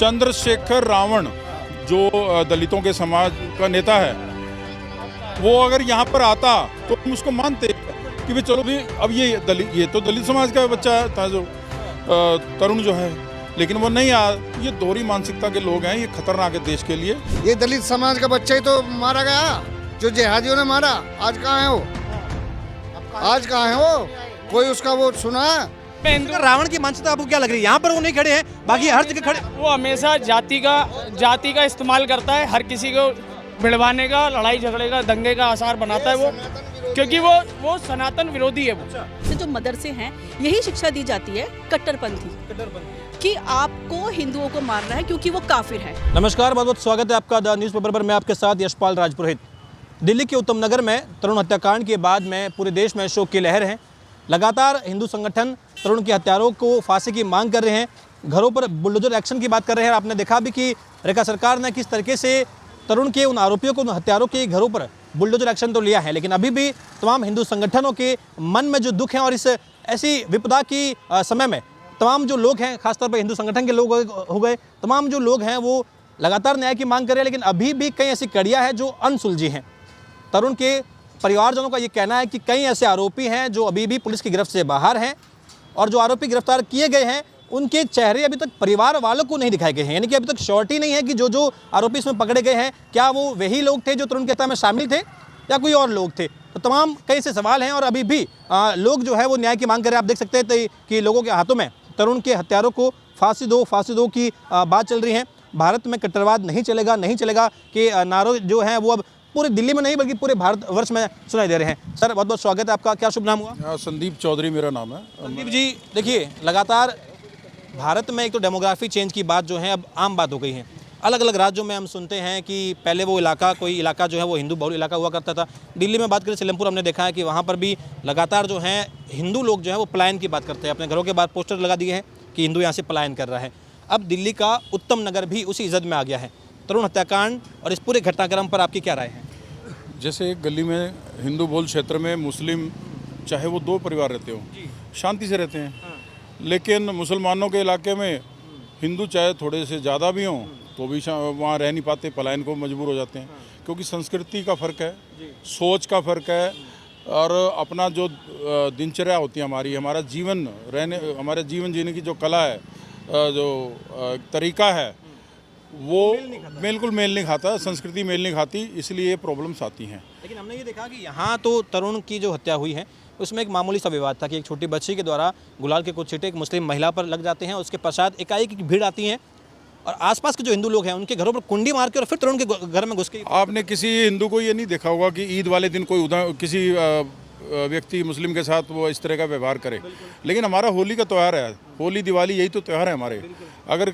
चंद्रशेखर रावण जो दलितों के समाज का नेता है, वो अगर यहाँ पर आता तो हम उसको मानते कि भाई चलो भी अब ये तो दलित समाज का बच्चा था जो तरुण जो है, लेकिन वो नहीं आया। ये दोहरी मानसिकता के लोग हैं, ये खतरनाक है देश के लिए। ये दलित समाज का बच्चा ही तो मारा गया, जो जिहादियों ने मारा। आज कहाँ है वो? आज कहाँ है वो? कोई उसका वो सुना? रावण की मानसिकता आपको क्या लग रही है? यहाँ पर वो नहीं खड़े हैं, बाकी हर जगह खड़े। वो हमेशा जाति का इस्तेमाल करता है, हर किसी को भिड़वाने का, लड़ाई झगड़े का, दंगे का आसार बनाता है वो, क्योंकि वो सनातन विरोधी है। वो जो मदरसे हैं यही शिक्षा दी जाती है कट्टरपंथी कि आपको हिंदुओं को मारना है क्योंकि वो काफिर है। नमस्कार, बहुत बहुत स्वागत है आपका द न्यूज़पेपर पर। मैं आपके साथ यशपाल राजपुरोहित। दिल्ली के उत्तम नगर में तरुण हत्याकांड के बाद में पूरे देश में शोक की लहर है। लगातार हिंदू संगठन तरुण के हत्यारों को फांसी की मांग कर रहे हैं, घरों पर बुलडोजर एक्शन की बात कर रहे हैं। आपने देखा भी कि रेखा सरकार ने किस तरीके से तरुण के उन आरोपियों को, उन हत्यारों के घरों पर बुलडोजर एक्शन तो लिया है, लेकिन अभी भी तमाम हिंदू संगठनों के मन में जो दुख है और इस ऐसी विपदा की समय में तमाम जो लोग हैं, खासतौर पर हिंदू संगठन के लोग हो गए, तमाम जो लोग हैं वो लगातार न्याय की मांग कर रहे हैं। लेकिन अभी भी कई ऐसी कड़ियाँ हैं जो अनसुलझी हैं। तरुण के परिवारजनों का ये कहना है कि कई ऐसे आरोपी हैं जो अभी भी पुलिस की गिरफ्त से बाहर हैं, और जो आरोपी गिरफ्तार किए गए हैं उनके चेहरे अभी तक परिवार वालों को नहीं दिखाए गए हैं। यानी कि अभी तक श्योरिटी नहीं है कि जो आरोपी इसमें पकड़े गए हैं क्या वो वही लोग थे जो तरुण की हत्या में शामिल थे या कोई और लोग थे। तो तमाम कई से सवाल हैं और अभी भी लोग जो है वो न्याय की मांग कर रहे हैं। आप देख सकते हैं कि लोगों के हाथों में तरुण के हत्यारों को फांसी दो की बात चल रही है। भारत में कट्टरवाद नहीं चलेगा कि नारों जो हैं वो अब पूरे दिल्ली में नहीं बल्कि पूरे भारतवर्ष में सुनाई दे रहे हैं। सर, बहुत बहुत स्वागत है आपका। क्या शुभ नाम हुआ? संदीप चौधरी मेरा नाम है। संदीप जी, देखिए लगातार भारत में एक तो डेमोग्राफी चेंज की बात जो है अब आम बात हो गई है। अलग अलग राज्यों में हम सुनते हैं कि पहले वो कोई इलाका जो है वो हिंदू बहुल इलाका हुआ करता था। दिल्ली में बात करें सीलमपुर, हमने देखा है कि वहाँ पर भी लगातार जो है हिंदू लोग जो है वो पलायन की बात करते हैं। अपने घरों के बाहर पोस्टर लगा दिए हैं कि हिंदू यहाँ से पलायन कर रहा है। अब दिल्ली का उत्तम नगर भी उसी इज्जत में आ गया है। तरुण हत्याकांड और इस पूरे घटनाक्रम पर आपकी क्या राय है? जैसे एक गली में हिंदू बहुल क्षेत्र में मुस्लिम, चाहे वो दो परिवार रहते हो, शांति से रहते हैं, लेकिन मुसलमानों के इलाके में हिंदू चाहे थोड़े से ज़्यादा भी हों तो भी वहाँ रह नहीं पाते, पलायन को मजबूर हो जाते हैं। क्योंकि संस्कृति का फ़र्क है, सोच का फ़र्क है, और अपना जो दिनचर्या होती है हमारा जीवन जीने की जो कला है, जो तरीका है, वो बिल्कुल मेल नहीं खाता, संस्कृति मेल नहीं खाती, इसलिए ये प्रॉब्लम्स आती हैं। लेकिन हमने ये देखा कि यहाँ तो तरुण की जो हत्या हुई है उसमें एक मामूली सा विवाद था कि एक छोटी बच्ची के द्वारा गुलाल के कुछ छींटे एक मुस्लिम महिला पर लग जाते हैं। उसके पश्चात एकाएक भीड़ आती है और आसपास के जो हिंदू लोग हैं उनके घरों पर कुंडी मार के और फिर तरुण के घर में घुस के। आपने किसी हिंदू को ये नहीं देखा होगा कि ईद वाले दिन कोई किसी व्यक्ति मुस्लिम के साथ वो इस तरह का व्यवहार करे। लेकिन हमारा होली का त्यौहार है, होली दिवाली यही तो त्यौहार है हमारे। अगर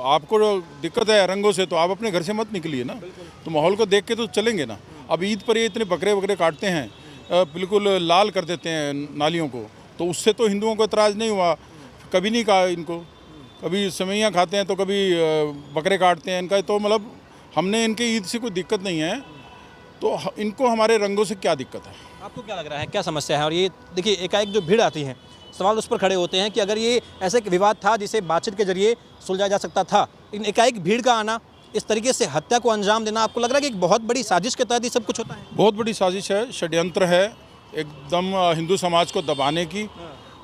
आपको दिक्कत है रंगों से तो आप अपने घर से मत निकलिए ना, तो माहौल को देख के तो चलेंगे ना। अब ईद पर ये इतने बकरे काटते हैं, बिल्कुल लाल कर देते हैं नालियों को, तो उससे तो हिंदुओं को एतराज़ नहीं हुआ, कभी नहीं कहा इनको। कभी सेवइयाँ खाते हैं तो कभी बकरे काटते हैं, इनका तो मतलब हमने इनके ईद से कोई दिक्कत नहीं है, तो इनको हमारे रंगों से क्या दिक्कत है? आपको क्या लग रहा है, क्या समस्या है? और ये देखिए एकाएक जो भीड़ आती है, सवाल उस पर खड़े होते हैं कि अगर ये ऐसे विवाद था जिसे बातचीत के जरिए सुलझाया जा सकता था, लेकिन एकाएक भीड़ का आना, इस तरीके से हत्या को अंजाम देना, आपको लग रहा है कि एक बहुत बड़ी साजिश के तहत ये सब कुछ होता है? बहुत बड़ी साजिश है, षड्यंत्र है एकदम हिंदू समाज को दबाने की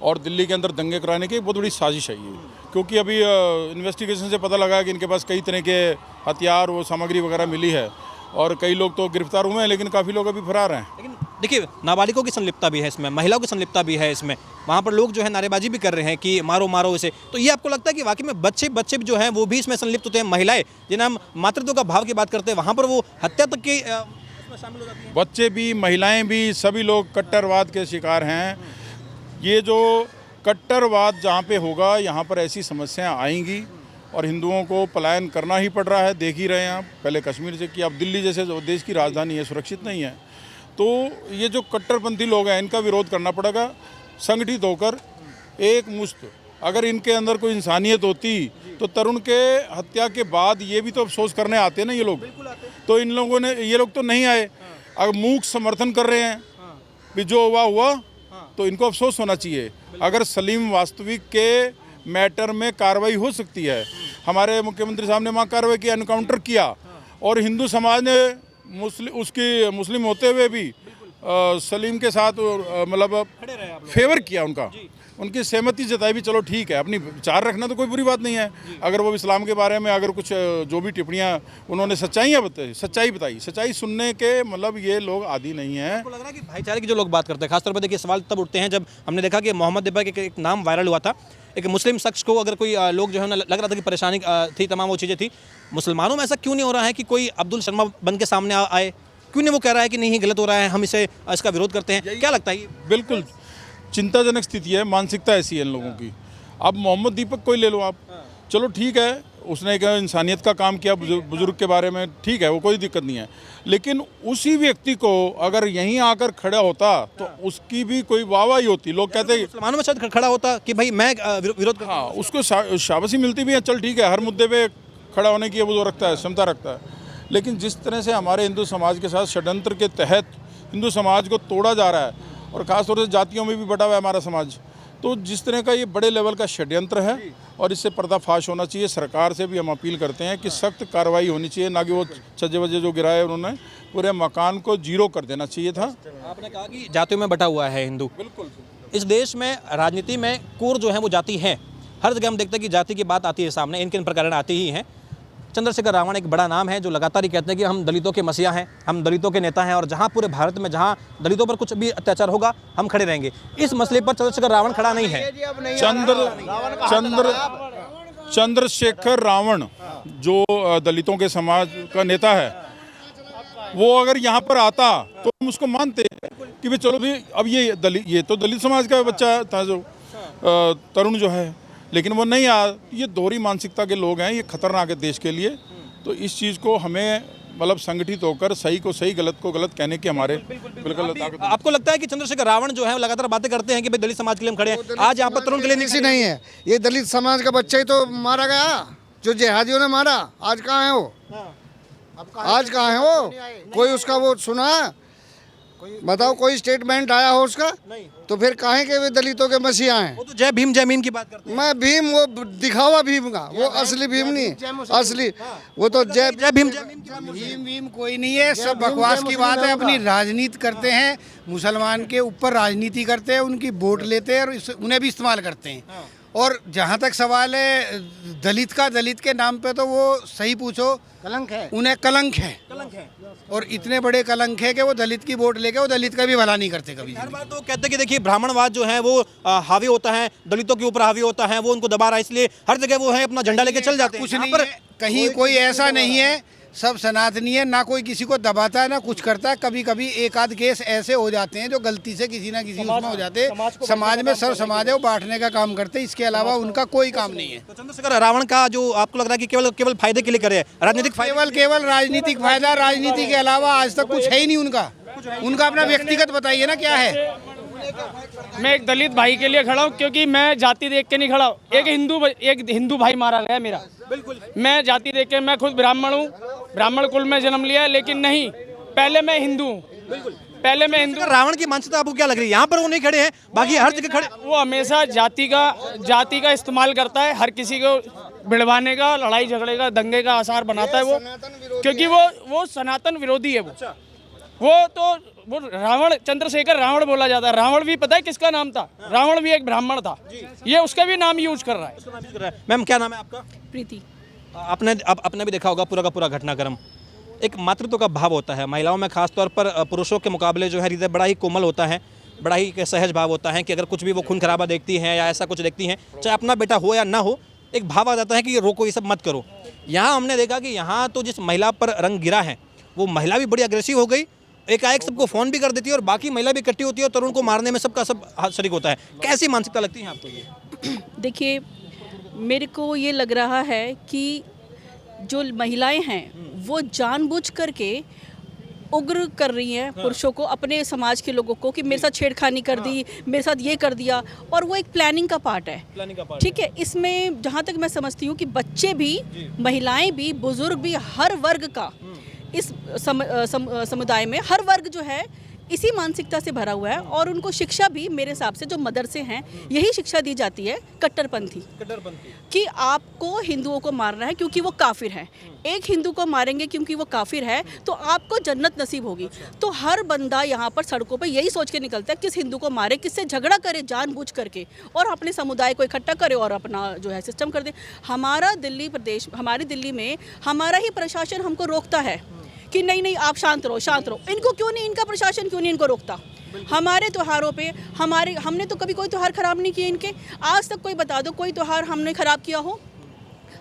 और दिल्ली के अंदर दंगे कराने की। बहुत बड़ी साजिश है ये, क्योंकि अभी इन्वेस्टिगेशन से पता लगा कि इनके पास कई तरह के हथियार वो सामग्री वगैरह मिली है, और कई लोग तो गिरफ्तार हुए हैं, लेकिन काफ़ी लोग अभी फरार हैं। लेकिन देखिए नाबालिगों की संलिप्तता भी है इसमें, महिलाओं की संलिप्तता भी है इसमें। वहाँ पर लोग जो है नारेबाजी भी कर रहे हैं कि मारो मारो इसे। तो ये आपको लगता है कि वाकई में बच्चे जो हैं वो भी इसमें संलिप्त होते हैं? महिलाएं जिन्हें हम मातृत्व का भाव की बात करते हैं, वहाँ पर वो हत्या तक की शामिल हो जाती हैं। बच्चे भी, महिलाएं भी, सभी लोग कट्टरवाद के शिकार हैं। ये जो कट्टरवाद जहाँ पे होगा यहाँ पर ऐसी समस्याएं आएंगी और हिंदुओं को पलायन करना ही पड़ रहा है। देख ही रहे हैं आप, पहले कश्मीर से कि अब दिल्ली जैसे जो देश की राजधानी है सुरक्षित नहीं है। तो ये जो कट्टरपंथी लोग हैं इनका विरोध करना पड़ेगा संगठित होकर, एक मुश्त। अगर इनके अंदर कोई इंसानियत होती तो तरुण के हत्या के बाद ये भी तो अफसोस करने आते ना ये लोग, तो इन लोगों ने, ये लोग तो नहीं आए। अगर मूक समर्थन कर रहे हैं कि जो हुआ तो इनको अफसोस होना चाहिए। अगर सलीम वास्तविक के मैटर में कार्रवाई हो सकती है हमारे मुख्यमंत्री साहब ने वहाँ कार्रवाई की, एनकाउंटर किया, और हिंदू समाज ने मुस्लिम होते हुए भी सलीम के साथ मतलब फेवर किया उनका, उनकी सहमति जताई भी, चलो ठीक है, अपनी विचार रखना तो कोई बुरी बात नहीं है। अगर वो इस्लाम के बारे में अगर कुछ जो भी टिप्पणियां उन्होंने सच्चाई बताई, सच्चाई सुनने के मतलब ये लोग आदी नहीं हैं। आपको लग रहा है कि भाईचारे की जो लोग बात करते हैं, खासतौर पर देखिए सवाल तब उठते हैं जब हमने देखा कि मोहम्मद दिब्बा के एक नाम वायरल हुआ था, एक मुस्लिम शख्स को अगर कोई लोग जो है लग रहा था कि परेशानी थी, तमाम वो चीज़ें थी। मुसलमानों में ऐसा क्यों नहीं हो रहा है कि कोई अब्दुल शर्मा बन के सामने आए? क्यों नहीं वो कह रहा है कि नहीं गलत हो रहा है, हम इसका विरोध करते हैं? क्या लगता है? बिल्कुल चिंताजनक स्थिति है, मानसिकता ऐसी है इन लोगों की। अब मोहम्मद दीपक को ही ले लो आप, चलो ठीक है, उसने एक इंसानियत का काम किया बुजुर्ग के बारे में, ठीक है, वो कोई दिक्कत नहीं है, लेकिन उसी व्यक्ति को अगर यहीं आकर खड़ा होता तो उसकी भी कोई वाहवाही होती। लोग कहते हैं मुसलमानों में शायद खड़ा होता कि भाई मैं विरोध करता हूं। हाँ, उसको शाबाशी मिलती भी है, चल ठीक है, हर मुद्दे पे खड़ा होने की वो रखता है, क्षमता रखता है। लेकिन जिस तरह से हमारे हिंदू समाज के साथ षड्यंत्र के तहत हिंदू समाज को तोड़ा जा रहा है, और ख़ासतौर से जातियों में भी बटा हुआ है हमारा समाज, तो जिस तरह का ये बड़े लेवल का षड्यंत्र है और इससे पर्दाफाश होना चाहिए। सरकार से भी हम अपील करते हैं कि सख्त कार्रवाई होनी चाहिए, ना कि वो छज्जे वज्जे जो गिराए उन्होंने, पूरे मकान को जीरो कर देना चाहिए था। आपने कहा कि जातियों में बटा हुआ है हिंदू। बिल्कुल। इस देश में राजनीति में कोर जो है वो जाति है, हर जगह हम देखते हैं कि जाति की बात आती है सामने, इनके इन प्रकरण आती ही हैं। चंद्रशेखर रावण एक बड़ा नाम है जो लगातार ही कहते हैं कि हम दलितों के मसीहा हैं, हम दलितों के नेता हैं, और जहां पूरे भारत में जहां दलितों पर कुछ भी अत्याचार होगा हम खड़े रहेंगे। इस मसले पर चंद्रशेखर रावण खड़ा नहीं है। चंद्रशेखर रावण जो दलितों के समाज का नेता है, वो अगर यहाँ पर आता तो हम उसको मानते कि भाई चलो भी, अब ये तो दलित समाज का बच्चा था जो तरुण जो है, लेकिन वो नहीं आया। ये दोहरी मानसिकता के लोग हैं, ये खतरनाक है देश के लिए। तो इस चीज़ को हमें मतलब संगठित होकर सही को सही, गलत को गलत कहने की हमारे बिल्कुल। आपको लगता है कि चंद्रशेखर रावण जो है लगातार बातें करते हैं कि भाई दलित समाज के लिए हम खड़े हैं, आज यहाँ पर तरुण के लिए नहीं है? ये दलित समाज का बच्चा ही तो मारा गया, जो जिहादियों ने मारा। आज कहाँ है वो? आज कहाँ है वो? कोई उसका वो सुना? बताओ, कोई स्टेटमेंट आया हो उसका? नहीं। तो फिर काहे के वे दलितों के मसीहा हैं? वो तो जय भीम जय मीम की बात करते हैं। मैं भीम, वो दिखावा भीम का, वो असली भीम नहीं, असली वो तो जय भीम भीम कोई नहीं है, सब बकवास की बात है। अपनी राजनीति करते हैं, मुसलमान के ऊपर राजनीति करते हैं, उनकी वोट लेते हैं और उन्हें भी इस्तेमाल करते हैं। और जहाँ तक सवाल है दलित का, दलित के नाम पे तो वो सही पूछो, कलंक है, उन्हें कलंक है, और इतने बड़े कलंक है कि वो दलित की वोट लेके वो दलित का भी भला नहीं करते कभी। हर बार तो कहते हैं कि देखिए ब्राह्मणवाद जो है वो हावी होता है, दलितों के ऊपर हावी होता है, वो उनको दबा रहा है, इसलिए हर जगह वो है अपना झंडा लेके चल जाते हैं। कुछ नहीं है, कहीं कोई ऐसा नहीं है, सब सनातनी है, ना कोई किसी को दबाता है ना कुछ करता है। कभी कभी एक आध केस ऐसे हो जाते हैं जो गलती से किसी ना किसी उसमें हो जाते हैं, समाज में सर समाज है वो बांटने का काम करते हैं, इसके अलावा उनका कोई काम नहीं है। तो चंद्रशेखर रावण का जो आपको लग रहा है कि केवल फायदे के लिए करे, राजनीतिक केवल राजनीतिक फायदा, राजनीति के अलावा आज तक कुछ है ही नहीं उनका अपना व्यक्तिगत बताइए ना क्या है। मैं एक दलित भाई के लिए खड़ा हूँ, क्योंकि मैं जाति देख के नहीं खड़ा हूँ। एक हिंदू भाई मारा गया मेरा, बिल्कुल मैं जाति देख के, मैं खुद ब्राह्मण हूँ, ब्राह्मण कुल में जन्म लिया, लेकिन नहीं, पहले मैं हिंदू हूँ, पहले मैं हिंदू। रावण की मानसिकता आपको क्या लग रही है? यहाँ पर वो नहीं खड़े हैं, बाकी हर जगह खड़े। वो हमेशा जाति का इस्तेमाल करता है, हर किसी को भिड़वाने का, लड़ाई झगड़े का, दंगे का आसार बनाता है वो, क्योंकि वो सनातन विरोधी है। वो रावण, चंद्रशेखर रावण बोला जाता है। रावण भी पता है किसका नाम था? रावण भी एक ब्राह्मण था, ये उसका भी नाम यूज कर रहा है। मैम क्या नाम है आपका? प्रीति। आपने भी देखा होगा पूरा का पूरा घटनाक्रम, एक मातृत्व का भाव होता है महिलाओं में, खासतौर पर पुरुषों के मुकाबले जो है हृदय बड़ा ही कोमल होता है, बड़ा ही सहज भाव होता है कि अगर कुछ भी वो खून खराबा देखती हैं या ऐसा कुछ देखती हैं, चाहे अपना बेटा हो या ना हो, एक भाव आ जाता है कि रोको, ये सब मत करो। यहाँ हमने देखा कि यहाँ तो जिस महिला पर रंग गिरा है वो महिला भी बड़ी अग्रेसिव हो गई, एकाएक सबको फ़ोन भी कर देती है और बाकी महिला भी इकट्ठी होती है और तरुण को मारने में सबका सब शरीक होता है। कैसी मानसिकता लगती है आपको ये? देखिए, मेरे को ये लग रहा है कि जो महिलाएं हैं वो जानबूझ करके उग्र कर रही हैं पुरुषों को, अपने समाज के लोगों को, कि मेरे साथ छेड़खानी कर दी, मेरे साथ ये कर दिया, और वो एक प्लानिंग का पार्ट है। ठीक है, इसमें जहाँ तक मैं समझती हूँ कि बच्चे भी, महिलाएं भी, बुजुर्ग भी, हर वर्ग का इस समुदाय में हर वर्ग जो है इसी मानसिकता से भरा हुआ है और उनको शिक्षा भी मेरे हिसाब से जो मदरसे हैं यही शिक्षा दी जाती है कट्टरपंथी कि आपको हिंदुओं को मारना है क्योंकि वो काफिर है। एक हिंदू को मारेंगे क्योंकि वो काफिर है तो आपको जन्नत नसीब होगी। तो हर बंदा यहाँ पर सड़कों पर यही सोच के निकलता है किस हिंदू को मारे, किससे झगड़ा करे जानबूझ करके और अपने समुदाय को इकट्ठा करे और अपना जो है सिस्टम कर दे। हमारा दिल्ली प्रदेश, हमारी दिल्ली में हमारा ही प्रशासन हमको रोकता है कि नहीं नहीं आप शांत रहो शांत रहो। इनको क्यों नहीं, इनका प्रशासन क्यों नहीं इनको रोकता? हमारे त्योहारों पे हमने तो कभी कोई त्यौहार ख़राब नहीं किए इनके। आज तक कोई बता दो कोई त्यौहार हमने ख़राब किया हो?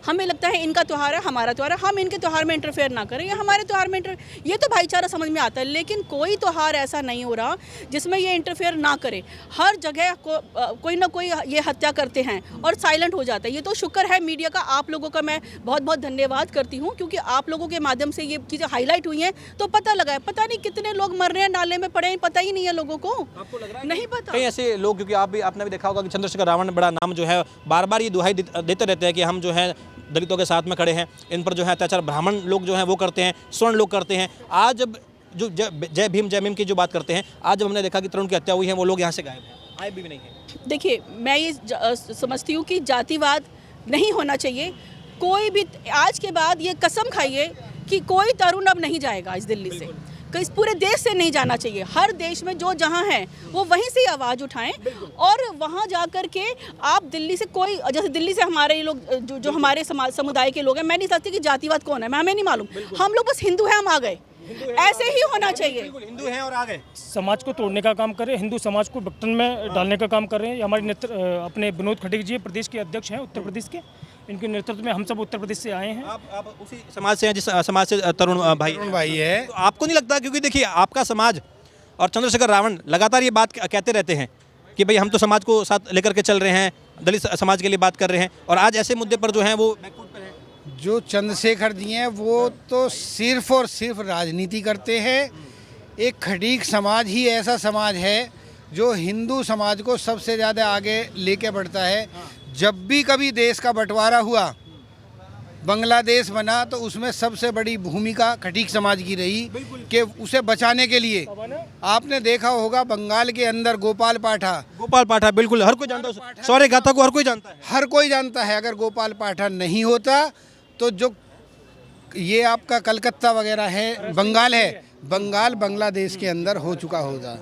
हमें लगता है इनका त्यौहार है हमारा त्यौहार है, हम इनके त्यौहार में इंटरफेयर ना करें या हमारे त्यौहार में ये तो भाईचारा समझ में आता है। लेकिन कोई त्यौहार ऐसा नहीं हो रहा जिसमें ये इंटरफेयर ना करे। हर जगह कोई ना कोई ये हत्या करते हैं और साइलेंट हो जाता है। ये तो शुक्र है मीडिया का, आप लोगों का मैं बहुत बहुत धन्यवाद करती हूँ क्योंकि आप लोगों के माध्यम से ये चीज़ें हाईलाइट हुई हैं तो पता लगा है। पता नहीं कितने लोग मर रहे हैं नाले में पड़े हैं, पता ही नहीं है लोगों को। आपको लग रहा है नहीं पता कई ऐसे लोग, क्योंकि आपने भी देखा होगा कि चंद्रशेखर रावण बड़ा नाम जो है बार बार ये दुहाई देते रहते हैं कि हम जो है दलितों के साथ में खड़े हैं, इन पर जो है अत्याचार ब्राह्मण लोग जो हैं वो करते हैं, स्वर्ण लोग करते हैं। आज जब जो जय भीम की जो बात करते हैं, आज जब हमने देखा कि तरुण की हत्या हुई है वो लोग यहाँ से गायब हैं, आए भी नहीं है। देखिए मैं ये समझती हूँ कि जातिवाद नहीं होना चाहिए। कोई भी आज के बाद ये कसम खाइए कि कोई तरुण अब नहीं जाएगा इस दिल्ली से, इस पूरे देश से नहीं जाना चाहिए। हर देश में जो जहाँ है वो वहीं से आवाज़ उठाएं और वहाँ जा कर के आप दिल्ली से कोई, जैसे दिल्ली से हमारे लोग जो हमारे समुदाय के लोग हैं, मैं नहीं समझती कि जातिवाद कौन है, हमें नहीं मालूम। हम लोग बस हिंदू हैं, हम आ गए, ऐसे ही होना चाहिए। हिंदू हैं और आ गए। समाज को तोड़ने का काम कर रहे हैं, हिंदू समाज को बटन में डालने का काम कर रहे हैं। ये हमारे अपने विनोद खटीक जी प्रदेश के अध्यक्ष हैं उत्तर प्रदेश के, इनके नेतृत्व में हम सब उत्तर प्रदेश से आए हैं। आप उसी समाज से हैं जिस समाज से तरुण भाई है। तो आपको नहीं लगता, क्योंकि देखिए आपका समाज और चंद्रशेखर रावण लगातार ये बात कहते रहते हैं कि भाई हम तो समाज को साथ लेकर के चल रहे हैं, दलित समाज के लिए बात कर रहे हैं, और आज ऐसे मुद्दे पर जो है वो जो चंद्रशेखर जी हैं वो तो सिर्फ और सिर्फ राजनीति करते हैं। एक खटीक समाज ही ऐसा समाज है जो हिंदू समाज को सबसे ज़्यादा आगे लेके बढ़ता है। जब भी कभी देश का बंटवारा हुआ, बांग्लादेश बना, तो उसमें सबसे बड़ी भूमिका खटीक समाज की रही कि उसे बचाने के लिए। आपने देखा होगा बंगाल के अंदर गोपाल पाठा बिल्कुल हर कोई जानता है, शौर्य गाथा को हर कोई जानता है, हर कोई जानता है। अगर गोपाल पाठा नहीं होता तो जो ये आपका कलकत्ता वगैरह है, बंगाल है, बंगाल बांग्लादेश के अंदर हो चुका होगा।